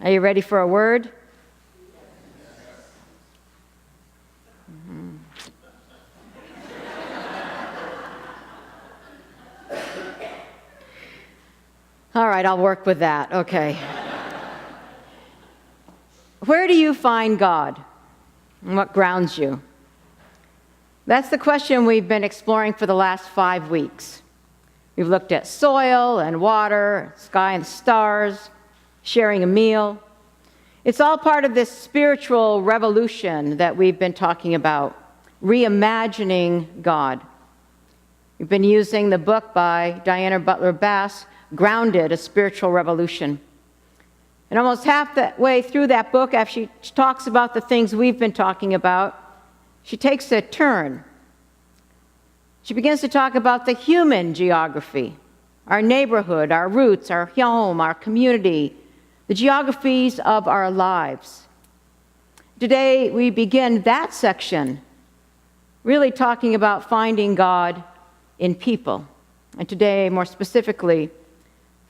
Are you ready for a word? All right, I'll work with that. Okay. Where do you find God? And what grounds you? That's the question we've been exploring for the last 5 weeks. We've looked at soil and water, sky and stars, sharing a meal. It's all part of this spiritual revolution that we've been talking about, reimagining God. We've been using the book by Diana Butler Bass, Grounded, A Spiritual Revolution. And almost halfway through that book, after she talks about the things we've been talking about, she takes a turn. She begins to talk about the human geography, our neighborhood, our roots, our home, our community, the geographies of our lives. Today, we begin that section, really talking about finding God in people. And today, more specifically,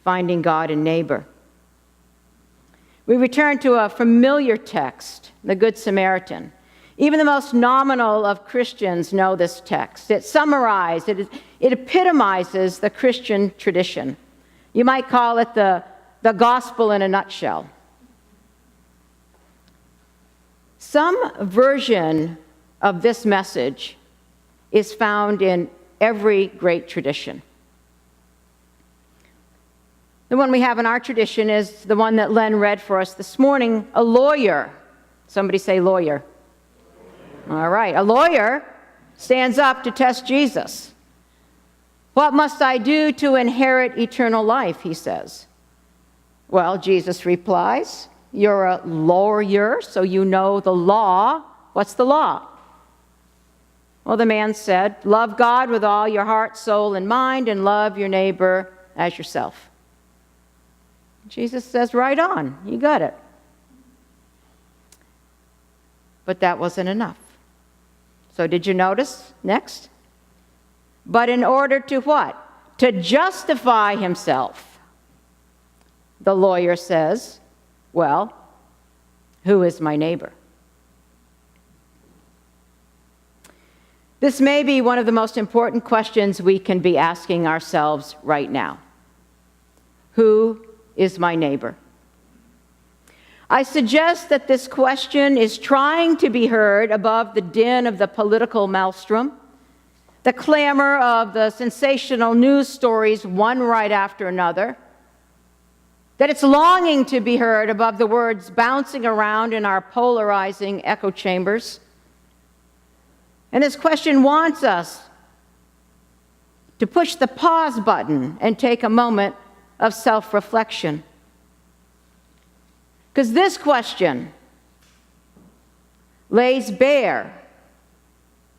finding God in neighbor. We return to a familiar text, the Good Samaritan. Even the most nominal of Christians know this text. It summarizes, it epitomizes the Christian tradition. You might call it the gospel in a nutshell. Some version of this message is found in every great tradition. The one we have in our tradition is the one that Len read for us this morning, a lawyer. Somebody say lawyer. All right, a lawyer stands up to test Jesus. What must I do to inherit eternal life, he says. Well, Jesus replies, you're a lawyer, so you know the law. What's the law? Well, the man said, love God with all your heart, soul, and mind, and love your neighbor as yourself. Jesus says, right on, you got it. But that wasn't enough. So did you notice? Next. But in order to what? To justify himself. The lawyer says, well, who is my neighbor? This may be one of the most important questions we can be asking ourselves right now. Who is my neighbor? I suggest that this question is trying to be heard above the din of the political maelstrom, the clamor of the sensational news stories, one right after another, that it's longing to be heard above the words bouncing around in our polarizing echo chambers. And this question wants us to push the pause button and take a moment of self-reflection. Because this question lays bare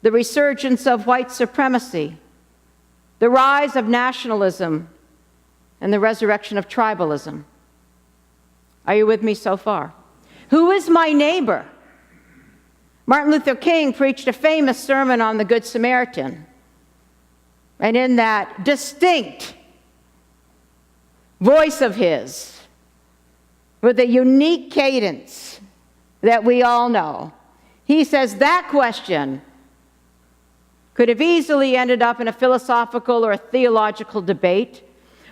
the resurgence of white supremacy, the rise of nationalism, and the resurrection of tribalism. Are you with me so far? Who is my neighbor? Martin Luther King preached a famous sermon on the Good Samaritan. And in that distinct voice of his, with a unique cadence that we all know, he says that question could have easily ended up in a philosophical or a theological debate,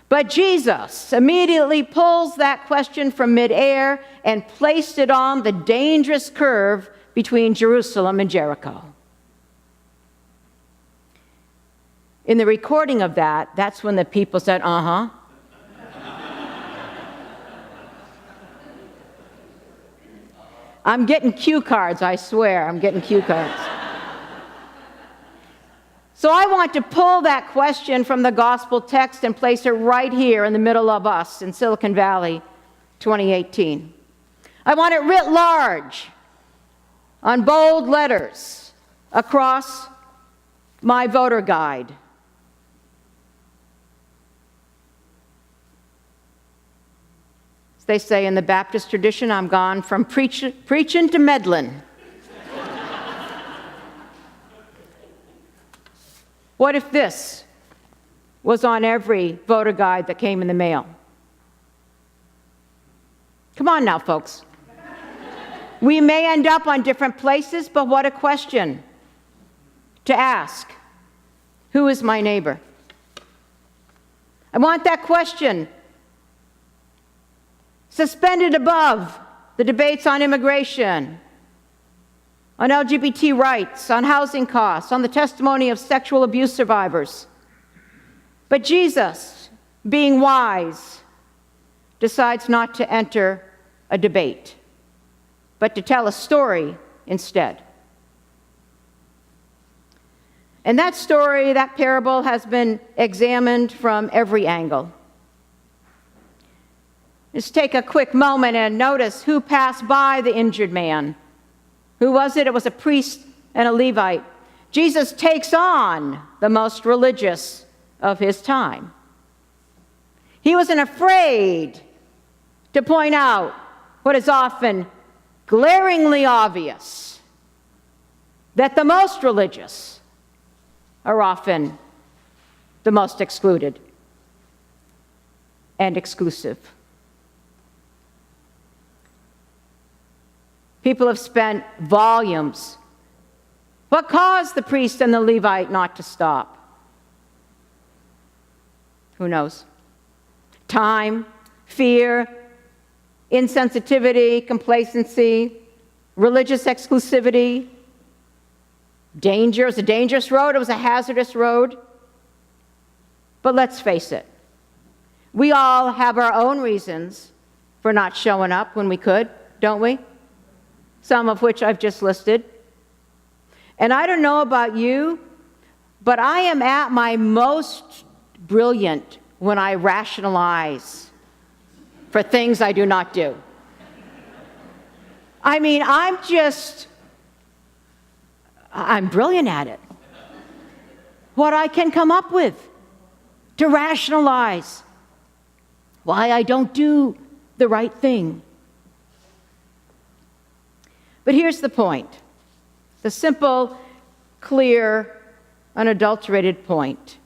but Jesus immediately pulls that question from midair and placed it on the dangerous curve between Jerusalem and Jericho. In the recording of that, that's when the people said, uh-huh. I'm getting cue cards, I swear. I'm getting cue cards. So I want to pull that question from the gospel text and place it right here in the middle of us in Silicon Valley, 2018. I want it writ large on bold letters across my voter guide. As they say in the Baptist tradition, I'm gone from preaching to meddling. What if this was on every voter guide that came in the mail? Come on now, folks. We may end up on different places, but what a question to ask. Who is my neighbor? I want that question suspended above the debates on immigration, on LGBT rights, on housing costs, on the testimony of sexual abuse survivors. But Jesus, being wise, decides not to enter a debate, but to tell a story instead. And that story, that parable, has been examined from every angle. Just take a quick moment and notice who passed by the injured man. Who was it? It was a priest and a Levite. Jesus takes on the most religious of his time. He wasn't afraid to point out what is often glaringly obvious, that the most religious are often the most excluded and exclusive. People have spent volumes. What caused the priest and the Levite not to stop? Who knows? Time, fear, insensitivity, complacency, religious exclusivity, danger. It was a dangerous road. It was a hazardous road. But let's face it. We all have our own reasons for not showing up when we could, don't we? Some of which I've just listed. And I don't know about you, but I am at my most brilliant when I rationalize for things I do not do. I mean, I'm brilliant at it. What I can come up with to rationalize why I don't do the right thing. But here's the point, the simple, clear, unadulterated point.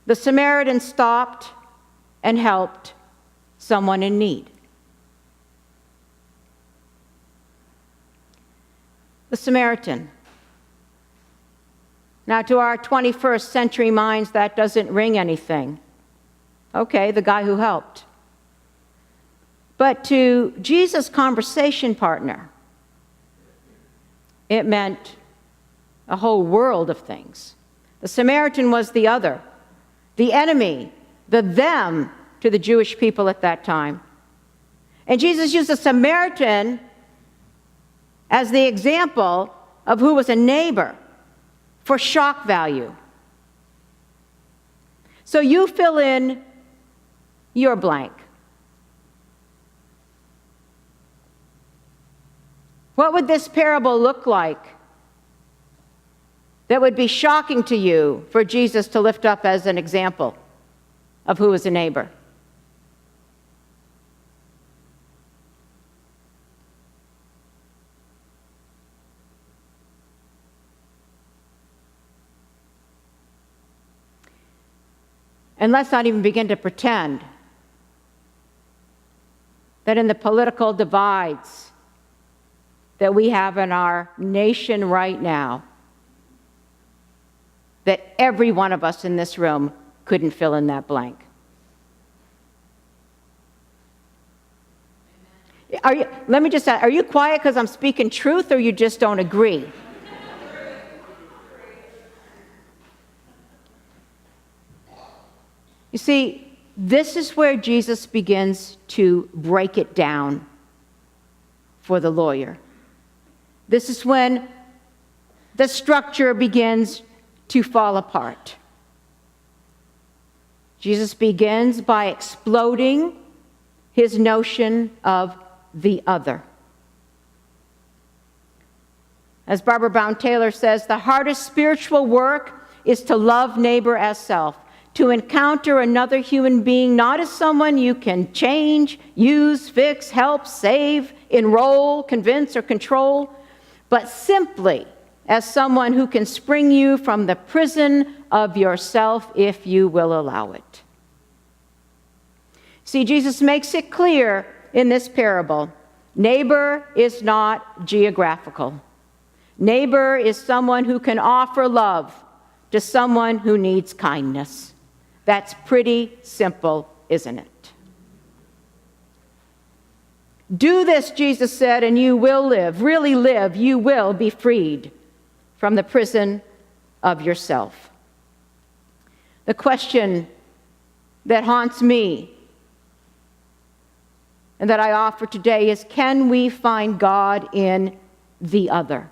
The Samaritan stopped and helped someone in need. The Samaritan. Now, to our 21st century minds, that doesn't ring anything. Okay, the guy who helped. But to Jesus' conversation partner, it meant a whole world of things. The Samaritan was the other, the enemy, the them to the Jewish people at that time. And Jesus used the Samaritan as the example of who was a neighbor for shock value. So you fill in your blank. What would this parable look like that would be shocking to you for Jesus to lift up as an example of who is a neighbor? And let's not even begin to pretend that in the political divides that we have in our nation right now, that every one of us in this room couldn't fill in that blank. Let me just ask, are you quiet because I'm speaking truth, or you just don't agree? You see, this is where Jesus begins to break it down for the lawyer. This is when the structure begins to fall apart. Jesus begins by exploding his notion of the other. As Barbara Brown Taylor says, the hardest spiritual work is to love neighbor as self, to encounter another human being not as someone you can change, use, fix, help, save, enroll, convince, or control, but simply as someone who can spring you from the prison of yourself if you will allow it. See, Jesus makes it clear in this parable. Neighbor is not geographical. Neighbor is someone who can offer love to someone who needs kindness. That's pretty simple, isn't it? Do this, Jesus said, and you will live, really live. You will be freed from the prison of yourself. The question that haunts me and that I offer today is, can we find God in the other?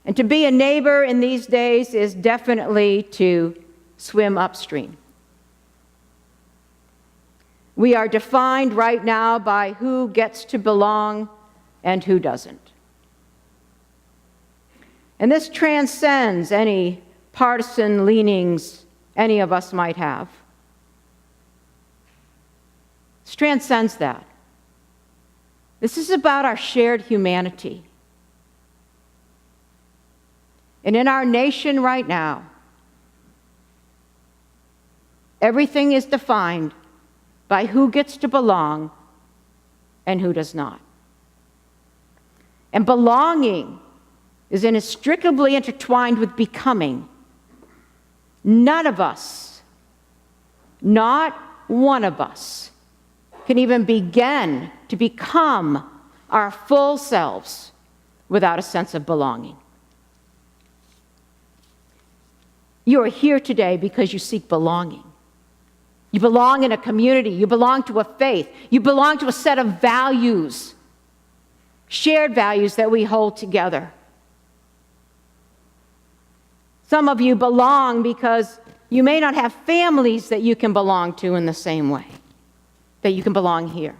And to be a neighbor in these days is definitely to swim upstream. We are defined right now by who gets to belong and who doesn't. And this transcends any partisan leanings any of us might have. This transcends that. This is about our shared humanity. And in our nation right now, everything is defined by who gets to belong and who does not. And belonging is inextricably intertwined with becoming. None of us, not one of us, can even begin to become our full selves without a sense of belonging. You are here today because you seek belonging. You belong in a community. You belong to a faith. You belong to a set of values, shared values that we hold together. Some of you belong because you may not have families that you can belong to in the same way that you can belong here.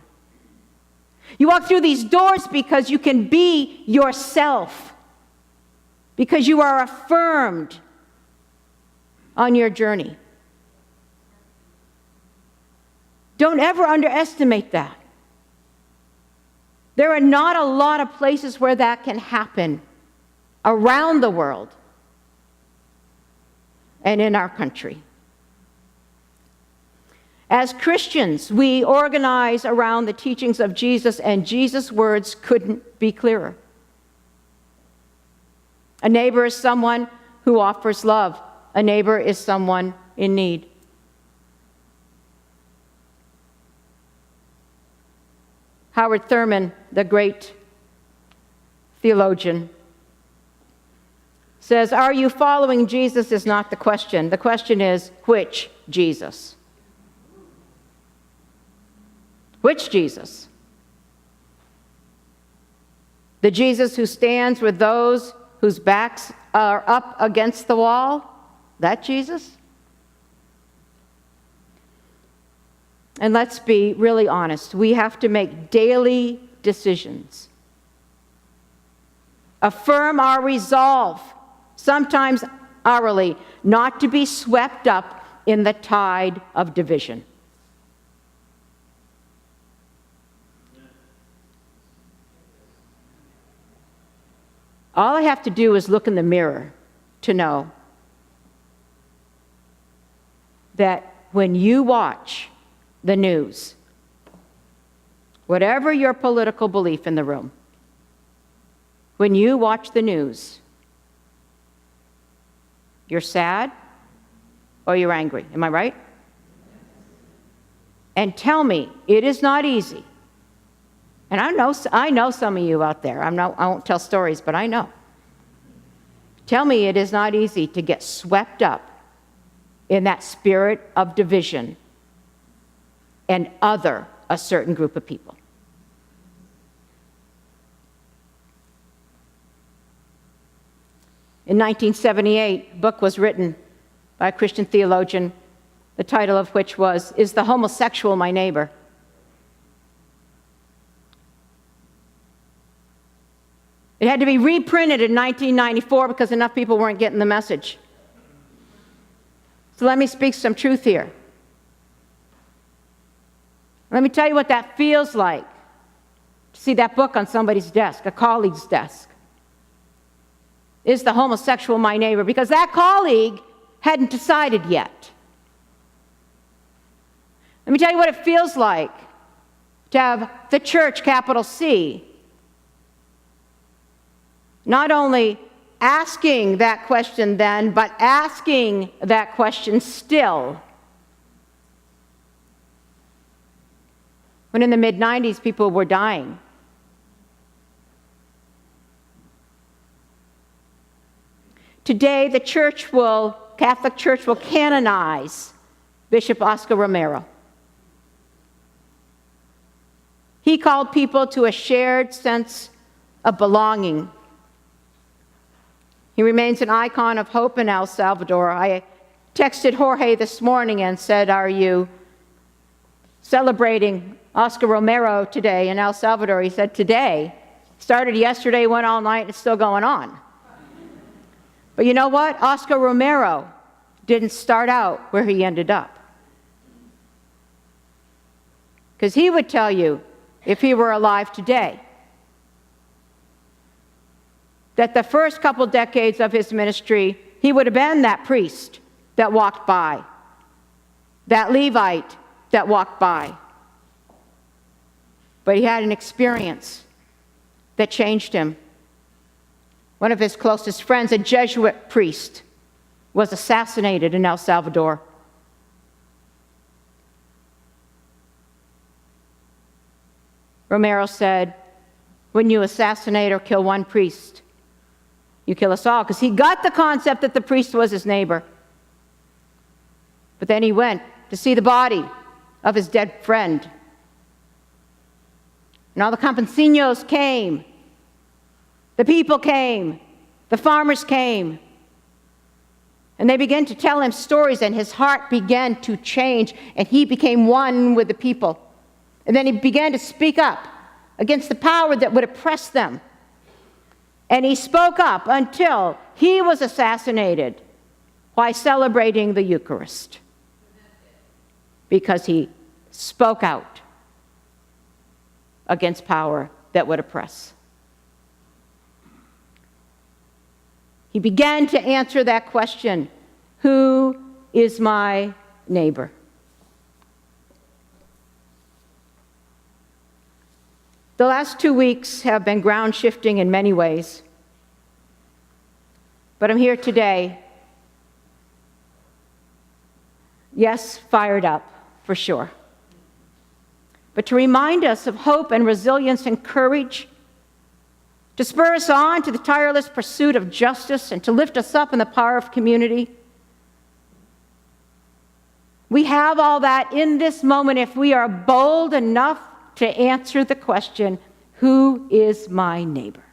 You walk through these doors because you can be yourself, because you are affirmed on your journey. Don't ever underestimate that. There are not a lot of places where that can happen around the world and in our country. As Christians, we organize around the teachings of Jesus, and Jesus' words couldn't be clearer. A neighbor is someone who offers love. A neighbor is someone in need. Howard Thurman, the great theologian, says, are you following Jesus is not the question. The question is, which Jesus? Which Jesus? The Jesus who stands with those whose backs are up against the wall? That Jesus? And let's be really honest. We have to make daily decisions. Affirm our resolve, sometimes hourly, not to be swept up in the tide of division. All I have to do is look in the mirror to know that when you watch the news, whatever your political belief in the room, when you watch the news, you're sad or you're angry. Am I right? And tell me, it is not easy. And I know some of you out there. I won't tell stories, but I know. Tell me it is not easy to get swept up in that spirit of division and other a certain group of people. In 1978, a book was written by a Christian theologian, the title of which was, Is the Homosexual My Neighbor? It had to be reprinted in 1994 because enough people weren't getting the message. So let me speak some truth here. Let me tell you what that feels like, to see that book on somebody's desk, a colleague's desk. Is the homosexual my neighbor? Because that colleague hadn't decided yet. Let me tell you what it feels like to have the church, capital C, not only asking that question then, but asking that question still. When in the mid-90s, people were dying. Today, the Catholic Church will canonize Bishop Oscar Romero. He called people to a shared sense of belonging. He remains an icon of hope in El Salvador. I texted Jorge this morning and said, "Are you celebrating Oscar Romero today in El Salvador?" He said, "Today. Started yesterday, went all night, it's still going on." But you know what? Oscar Romero didn't start out where he ended up. Because he would tell you, if he were alive today, that the first couple decades of his ministry, he would have been that priest that walked by, that Levite that walked by. But he had an experience that changed him. One of his closest friends, a Jesuit priest, was assassinated in El Salvador. Romero said, when you assassinate or kill one priest, you kill us all, because he got the concept that the priest was his neighbor. But then he went to see the body of his dead friend. And all the campesinos came. The people came. The farmers came. And they began to tell him stories, and his heart began to change, and he became one with the people. And then he began to speak up against the power that would oppress them. And he spoke up until he was assassinated while celebrating the Eucharist, because he spoke out against power that would oppress. He began to answer that question, who is my neighbor? The last 2 weeks have been ground shifting in many ways. But I'm here today, yes, fired up, for sure. But to remind us of hope and resilience and courage, to spur us on to the tireless pursuit of justice and to lift us up in the power of community. We have all that in this moment if we are bold enough to answer the question, who is my neighbor?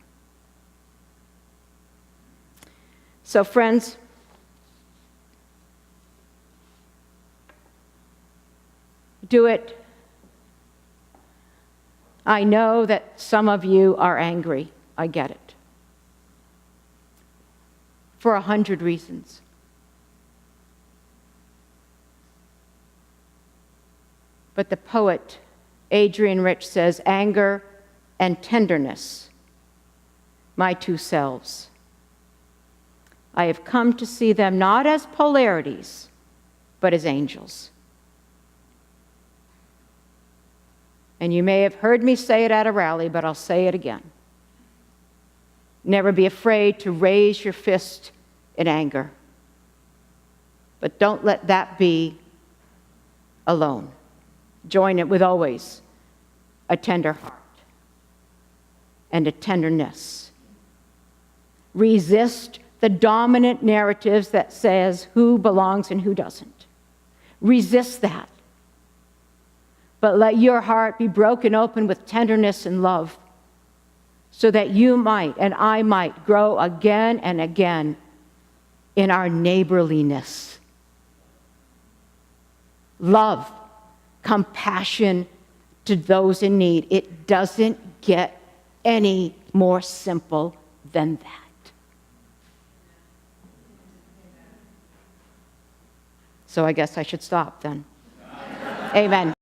So, friends, do it. I know that some of you are angry. I get it. For 100 reasons. But the poet Adrian Rich says, anger and tenderness, my two selves. I have come to see them not as polarities, but as angels. And you may have heard me say it at a rally, but I'll say it again. Never be afraid to raise your fist in anger. But don't let that be alone. Join it with always a tender heart and a tenderness. Resist the dominant narratives that says who belongs and who doesn't. Resist that. But let your heart be broken open with tenderness and love, so that you might and I might grow again and again in our neighborliness. Love, compassion to those in need. It doesn't get any more simple than that. So I guess I should stop then. Amen.